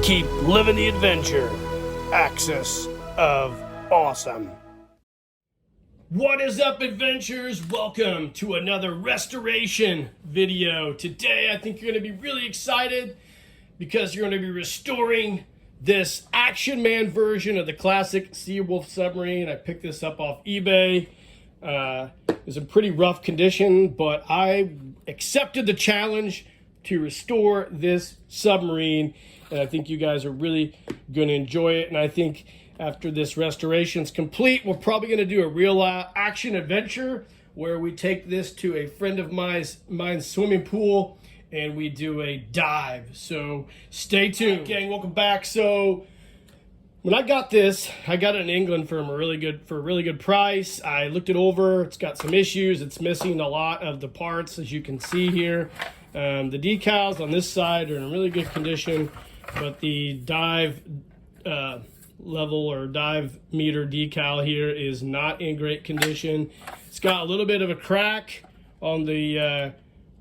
Keep living the adventure. Axis of Awesome. What is up, adventurers? Welcome to another restoration video. Today, I think you're going to be really excited because you're going to be restoring this Action Man version of the classic Seawolf submarine. I picked this up off eBay. It was in pretty rough condition, but I accepted the challenge to restore this submarine, and I think you guys are really going to enjoy it. And I think after this restoration is complete, we're probably going to do a real action adventure where we take this to a friend of mine's swimming pool and we do a dive. So stay tuned. Gang, welcome back. So when I got this, I got it in England for a really good price. I looked it over. It's got some issues. It's missing a lot of the parts, as you can see here. The decals on this side are in really good condition, but the dive level or dive meter decal here is not in great condition. It's got a little bit of a crack on the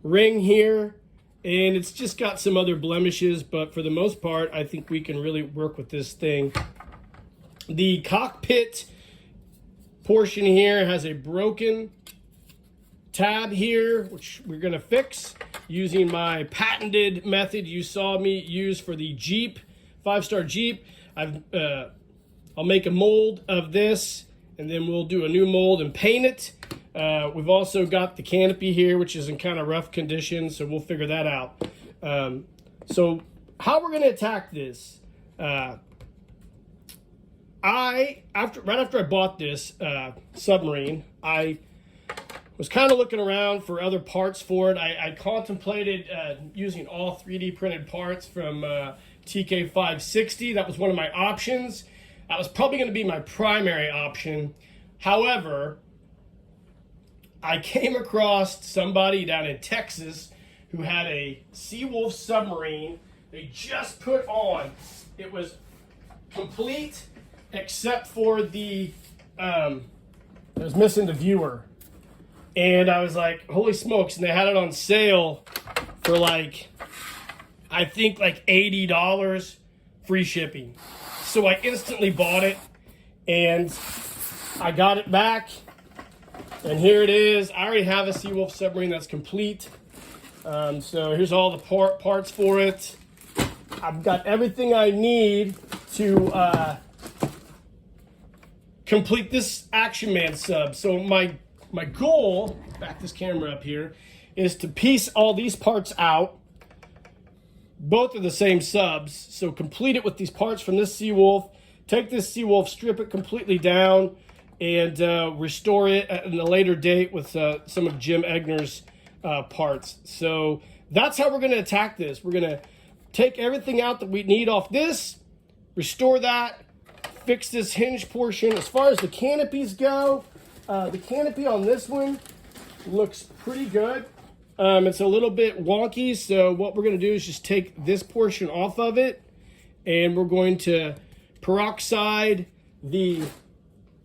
ring here, and it's just got some other blemishes, but for the most part, I think we can really work with this thing. The cockpit portion here has a broken tab here, which we're going to fix using my patented method you saw me use for the Jeep, 5-star Jeep. I'll make a mold of this, and then we'll do a new mold and paint it. We've also got the canopy here, which is in kind of rough condition, so we'll figure that out. So how we're going to attack this, right after I bought this submarine, I was kind of looking around for other parts for it. I contemplated using all 3D printed parts from TK560. That was one of my options. That was probably going to be my primary option. However, I came across somebody down in Texas who had a Seawolf submarine they just put on. It was complete except for the, it was missing the viewer. And I was like, holy smokes, and they had it on sale for like, I think like $80, free shipping. So I instantly bought it, and I got it back, and here it is. I already have a Seawolf submarine that's complete. So here's all the parts for it. I've got everything I need to complete this Action Man sub. So my goal, back this camera up here, is to piece all these parts out. Both are the same subs, so complete it with these parts from this Seawolf. Take this Seawolf, strip it completely down, and restore it at a later date with some of Jim Egner's parts. So that's how we're going to attack this. We're going to take everything out that we need off this, restore that, fix this hinge portion. As far as the canopies go, the canopy on this one looks pretty good. It's a little bit wonky, so what we're going to do is just take this portion off of it, and we're going to peroxide the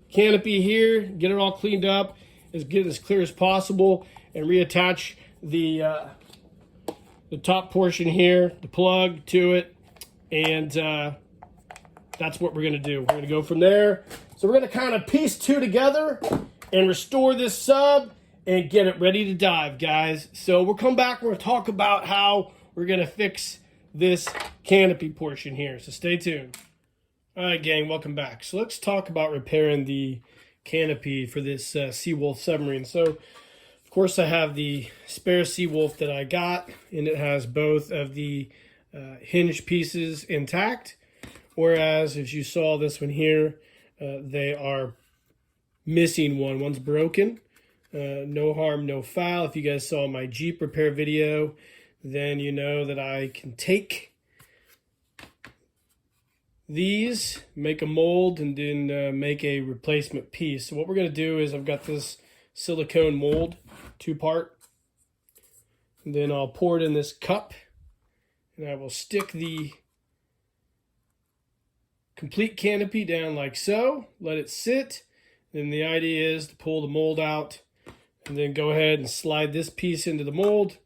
canopy here, get it all cleaned up, get it as clear as possible, and reattach the top portion here, the plug to it, and that's what we're going to do. We're going to go from there. So we're going to kind of piece two together and restore this sub and get it ready to dive, guys. So we'll come back, we're going to talk about how we're going to fix this canopy portion here. So stay tuned. All right, gang, welcome back. So let's talk about repairing the canopy for this Seawolf submarine. So, of course, I have the spare Seawolf that I got, and it has both of the hinge pieces intact. Whereas, as you saw this one here, they are missing one. One's broken. No harm, no foul. If you guys saw my Jeep repair video, then you know that I can take these, make a mold, and then make a replacement piece. So what we're going to do is I've got this silicone mold, 2-part, and then I'll pour it in this cup, and I will stick the complete canopy down like so, let it sit. Then the idea is to pull the mold out and then go ahead and slide this piece into the mold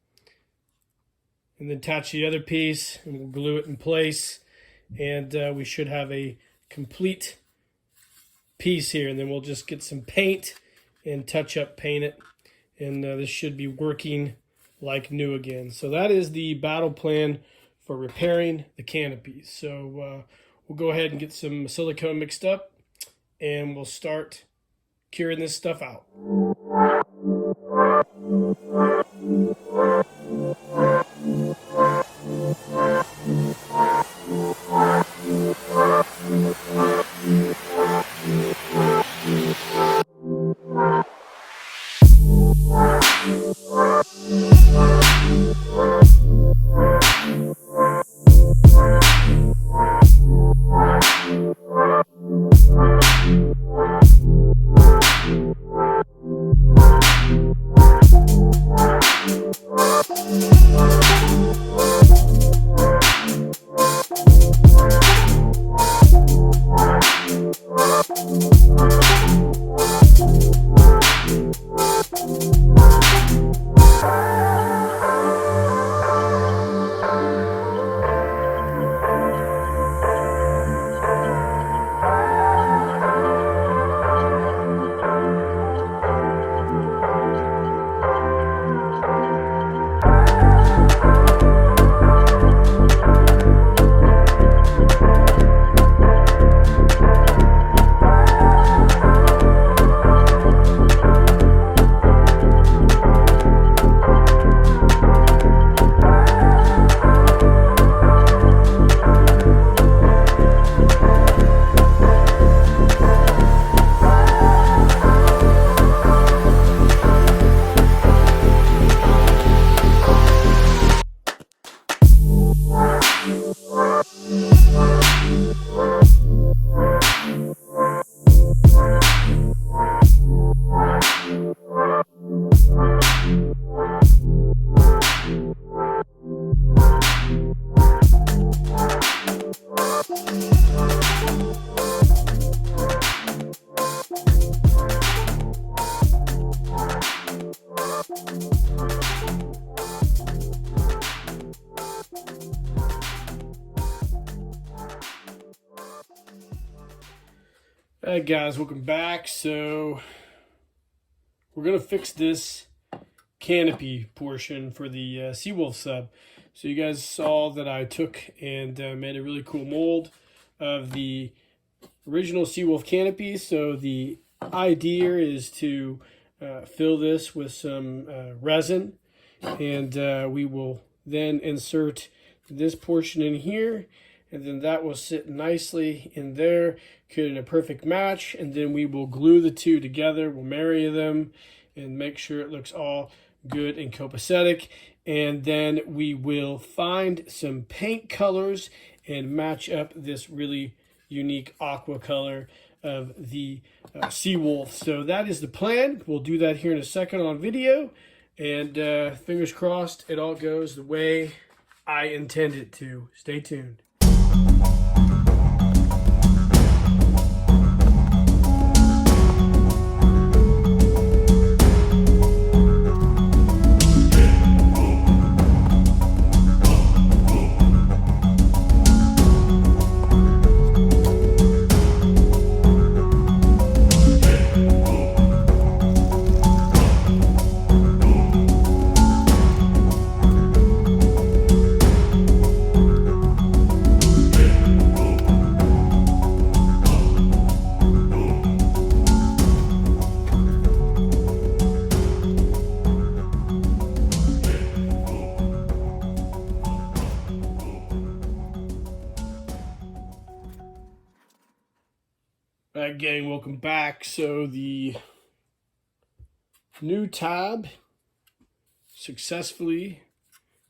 and then attach the other piece, and we'll glue it in place. and we should have a complete piece here. And then we'll just get some paint and touch up paint it, and this should be working like new again. So that is the battle plan for repairing the canopy. So we'll go ahead and get some silicone mixed up, and we'll start curing this stuff out. Hey guys, welcome back. So we're gonna fix this canopy portion for the Seawolf sub. So you guys saw that I took and made a really cool mold of the original Seawolf canopy. So the idea is to fill this with some resin, and we will then insert this portion in here, and then that will sit nicely in there, creating a perfect match. And then we will glue the two together, we'll marry them and make sure it looks all good and copacetic. And then we will find some paint colors and match up this really unique aqua color of the Seawolf. So that is the plan. We'll do that here in a second on video, and fingers crossed it all goes the way I intend it to. Stay tuned. Alright gang, welcome back. So the new tab successfully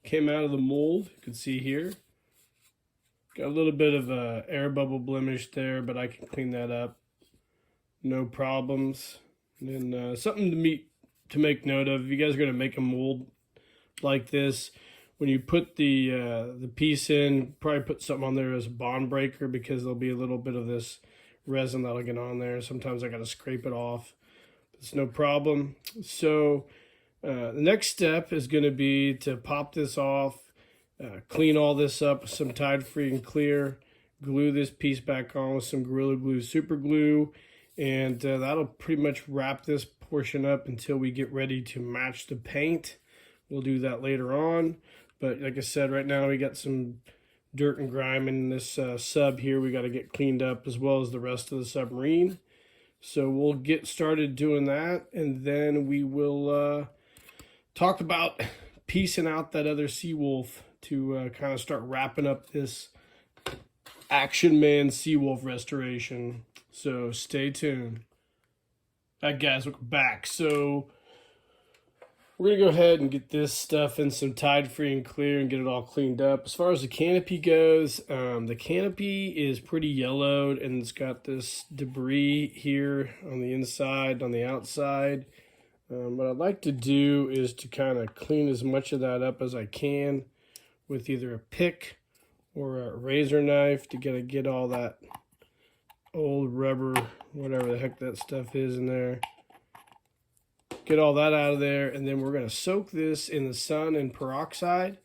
came out of the mold. You can see here. Got a little bit of a air bubble blemish there, but I can clean that up. No problems. And then something to make note of, if you guys are going to make a mold like this, when you put the piece in, probably put something on there as a bond breaker, because there'll be a little bit of this resin that'll get on there. Sometimes I got to scrape it off. It's no problem. So the next step is going to be to pop this off, clean all this up with some Tide Free and Clear, glue this piece back on with some Gorilla Glue super glue, and that'll pretty much wrap this portion up until we get ready to match the paint. We'll do that later on, but like I said, right now we got some dirt and grime in this sub here we got to get cleaned up, as well as the rest of the submarine. So we'll get started doing that, and then we will talk about piecing out that other Seawolf to kind of start wrapping up this Action Man Seawolf restoration. So stay tuned. All right, guys, welcome back. So we're going to go ahead and get this stuff in some Tide Free and Clear and get it all cleaned up. As far as the canopy goes, the canopy is pretty yellowed, and it's got this debris here on the inside, on the outside. What I'd like to do is to kind of clean as much of that up as I can with either a pick or a razor knife to get all that old rubber, whatever the heck that stuff is in there. Get all that out of there, and then we're going to soak this in the sun and peroxide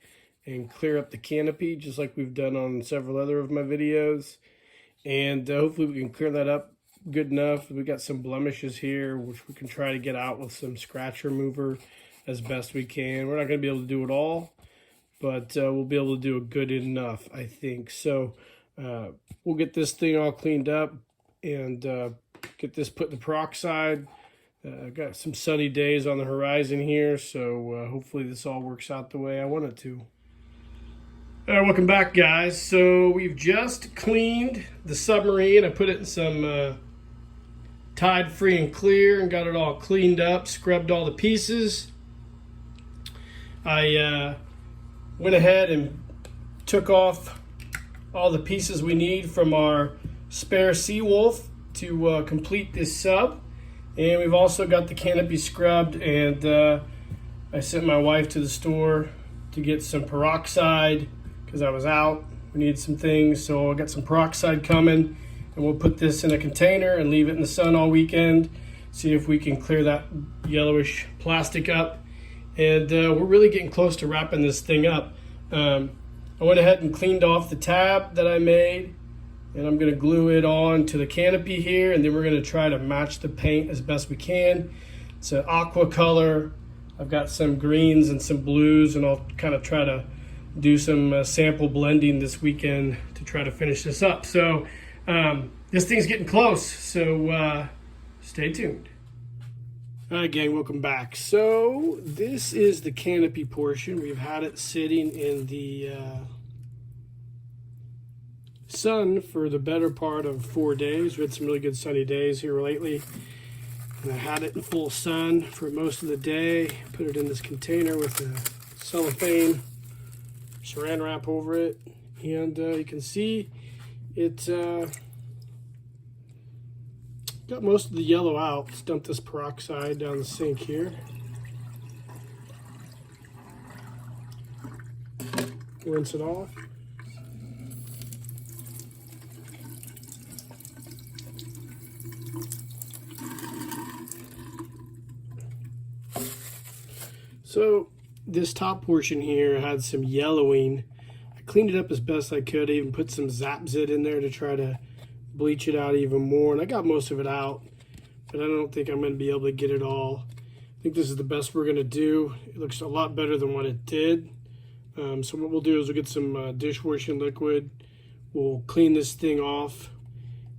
and clear up the canopy, just like we've done on several other of my videos. And hopefully we can clear that up good enough. We got some blemishes here, which we can try to get out with some scratch remover as best we can. We're not going to be able to do it all, but we'll be able to do it good enough, I think. So we'll get this thing all cleaned up and get this put in the peroxide. Got some sunny days on the horizon here, so hopefully this all works out the way I want it to. All right, welcome back, guys. So we've just cleaned the submarine. I put it in some Tide Free and Clear and got it all cleaned up, scrubbed all the pieces. I went ahead and took off all the pieces we need from our spare Seawolf to complete this sub. And we've also got the canopy scrubbed, and I sent my wife to the store to get some peroxide because I was out. We needed some things, so I got some peroxide coming, and we'll put this in a container and leave it in the sun all weekend, see if we can clear that yellowish plastic up. And we're really getting close to wrapping this thing up. I went ahead and cleaned off the tab that I made, and I'm going to glue it on to the canopy here, and then we're going to try to match the paint as best we can. It's an aqua color. I've got some greens and some blues, and I'll kind of try to do some sample blending this weekend to try to finish this up. So this thing's getting close, so stay tuned. All right, gang, welcome back. So this is the canopy portion. We've had it sitting in the sun for the better part of 4 days. We had some really good sunny days here lately, and I had it in full sun for most of the day. Put it in this container with a cellophane saran wrap over it, and you can see it got most of the yellow out. Let's dump this peroxide down the sink here. Rinse it off. So this top portion here had some yellowing. I cleaned it up as best I could. I even put some Zap-Zit in there to try to bleach it out even more. And I got most of it out, but I don't think I'm going to be able to get it all. I think this is the best we're going to do. It looks a lot better than what it did. So what we'll do is we'll get some dishwashing liquid. We'll clean this thing off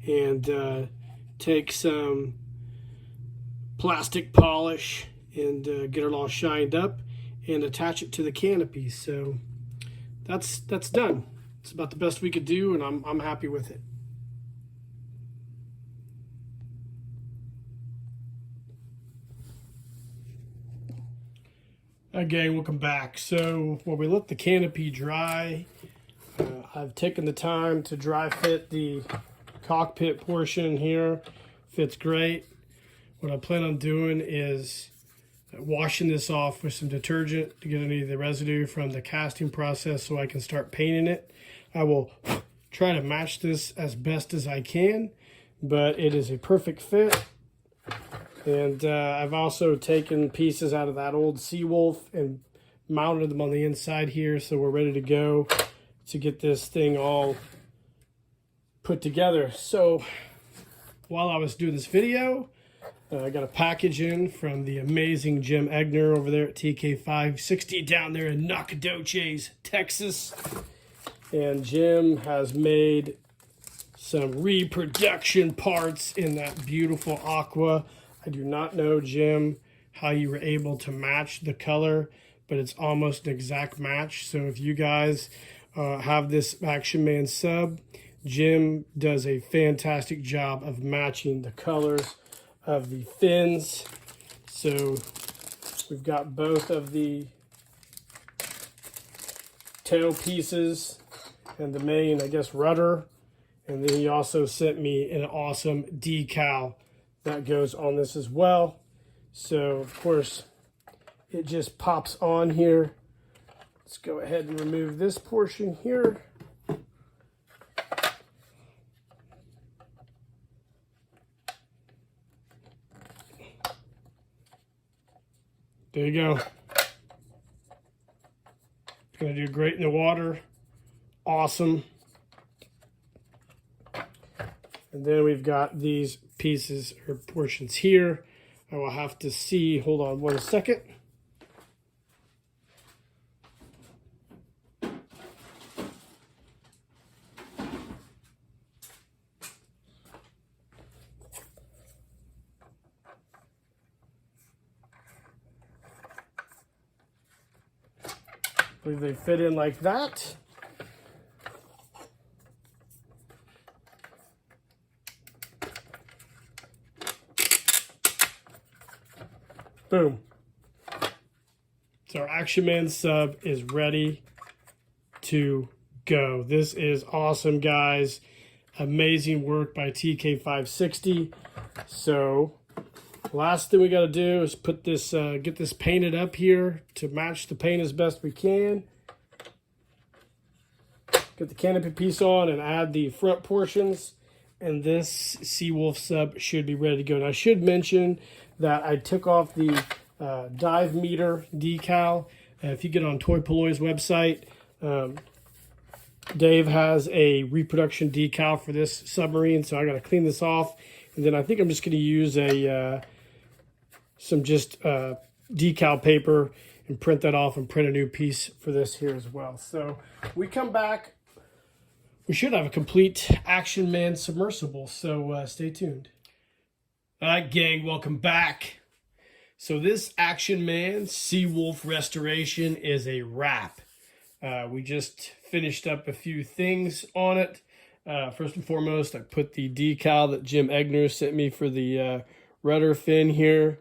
and take some plastic polish and get it all shined up and attach it to the canopy. So that's done. It's about the best we could do, and I'm happy with it. Again, welcome back. So while we let the canopy dry, I've taken the time to dry fit the cockpit portion here. Fits great. What I plan on doing is washing this off with some detergent to get any of the residue from the casting process so I can start painting it. I will try to match this as best as I can, but it is a perfect fit. And I've also taken pieces out of that old Seawolf and mounted them on the inside here, so we're ready to go to get this thing all put together. So while I was doing this video, I got a package in from the amazing Jim Egner over there at TK560 down there in Nacogdoches, Texas. And Jim has made some reproduction parts in that beautiful aqua. I do not know, Jim, how you were able to match the color, but it's almost an exact match. So if you guys have this Action Man sub, Jim does a fantastic job of matching the colors of the fins. So we've got both of the tail pieces and the main, I guess, rudder. And then he also sent me an awesome decal that goes on this as well. So, of course, it just pops on here. Let's go ahead and remove this portion here. There you go. It's going to do great in the water. Awesome. And then we've got these pieces or portions here. I will have to see, hold on 1 second. I believe they fit in like that. Boom. So our Action Man sub is ready to go. This is awesome, guys. Amazing work by TK560. So last thing we got to do is put this, get this painted up here to match the paint as best we can. Get the canopy piece on and add the front portions. And this Seawolf sub should be ready to go. And I should mention that I took off the dive meter decal. If you get on Toy Polloy's website, Dave has a reproduction decal for this submarine. So I got to clean this off. And then I think I'm just going to use some decal paper and print that off and print a new piece for this here as well. So we come back. We should have a complete Action Man submersible, so stay tuned. All right, gang, welcome back. So this Action Man Seawolf restoration is a wrap. We just finished up a few things on it. First and foremost, I put the decal that Jim Egner sent me for the rudder fin here.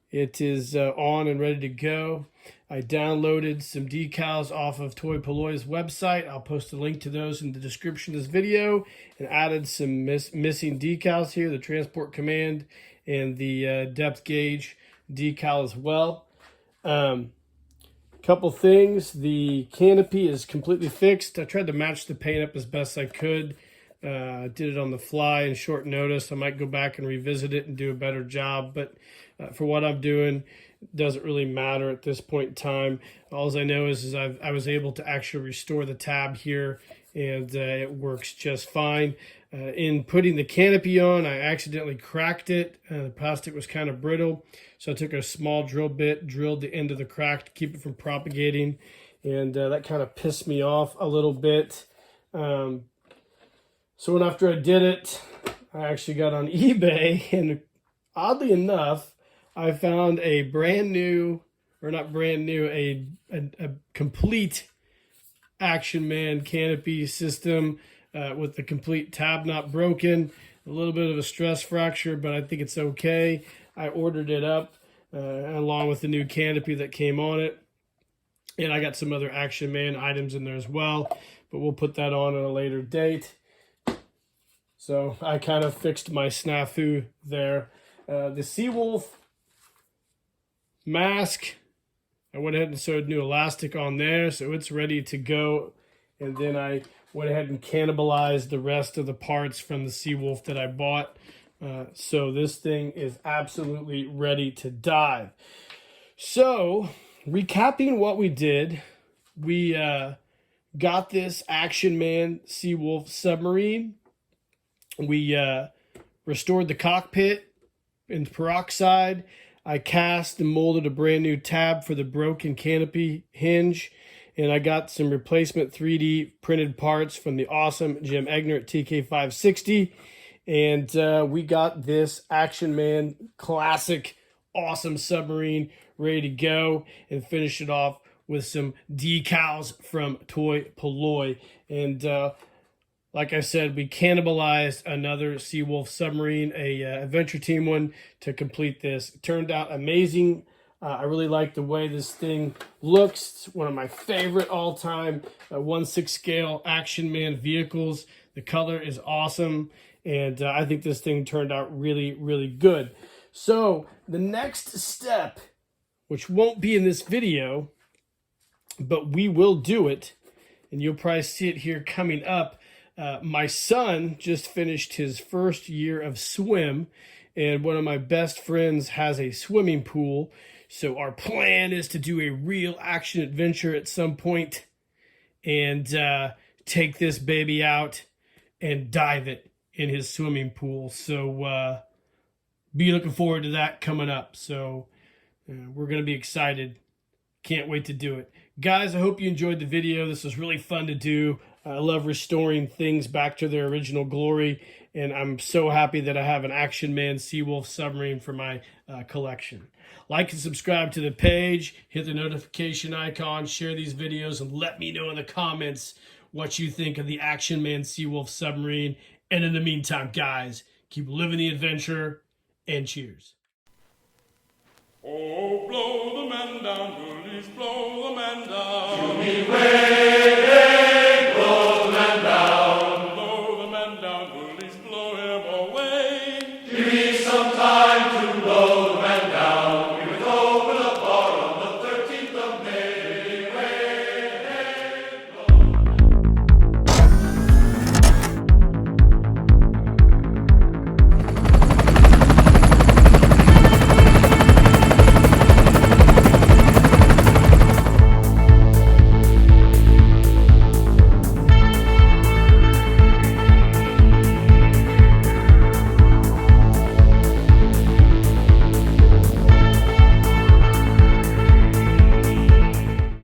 It is on and ready to go. I downloaded some decals off of Toy Polloy's website. I'll post a link to those in the description of this video, and added some missing decals here, the transport command and the depth gauge decal as well. Couple things. The canopy is completely fixed. I tried to match the paint up as best I could. Did it on the fly in short notice. I might go back and revisit it and do a better job, but for what I'm doing, it doesn't really matter at this point in time. All I know is I was able to actually restore the tab here, and it works just fine. In putting the canopy on, I accidentally cracked it. The plastic was kind of brittle, so I took a small drill bit, drilled the end of the crack to keep it from propagating, and that kind of pissed me off a little bit. So after I did it, I actually got on eBay, and oddly enough, I found a brand new, or not brand new, a complete Action Man canopy system with the complete tab not broken. A little bit of a stress fracture, but I think it's okay. I ordered it up along with the new canopy that came on it. And I got some other Action Man items in there as well, but we'll put that on at a later date. So I kind of fixed my snafu there. The Seawolf mask, I went ahead and sewed new elastic on there, so it's ready to go. And then I went ahead and cannibalized the rest of the parts from the Seawolf that I bought. So this thing is absolutely ready to dive. So recapping what we did, we got this Action Man Seawolf submarine We restored the cockpit in peroxide. I cast and molded a brand new tab for the broken canopy hinge. And I got some replacement 3D printed parts from the awesome Jim Egner at TK560. And we got this Action Man classic awesome submarine ready to go, and finish it off with some decals from Toy Polloi. And like I said, we cannibalized another Seawolf submarine, a adventure team one, to complete this. It turned out amazing. I really like the way this thing looks. It's one of my favorite all-time 1/6 scale Action Man vehicles. The color is awesome, and I think this thing turned out really, really good. So the next step, which won't be in this video, but we will do it, and you'll probably see it here coming up. My son just finished his first year of swim, and one of my best friends has a swimming pool. So our plan is to do a real action adventure at some point and take this baby out and dive it in his swimming pool. So be looking forward to that coming up. So we're going to be excited. Can't wait to do it. Guys, I hope you enjoyed the video. This was really fun to do. I love restoring things back to their original glory, and I'm so happy that I have an Action Man Seawolf submarine for my collection. Like and subscribe to the page, hit the notification icon, share these videos, and let me know in the comments what you think of the Action Man Seawolf submarine. And in the meantime, guys, keep living the adventure, and cheers. Oh, blow the man down, bullies, blow the man down.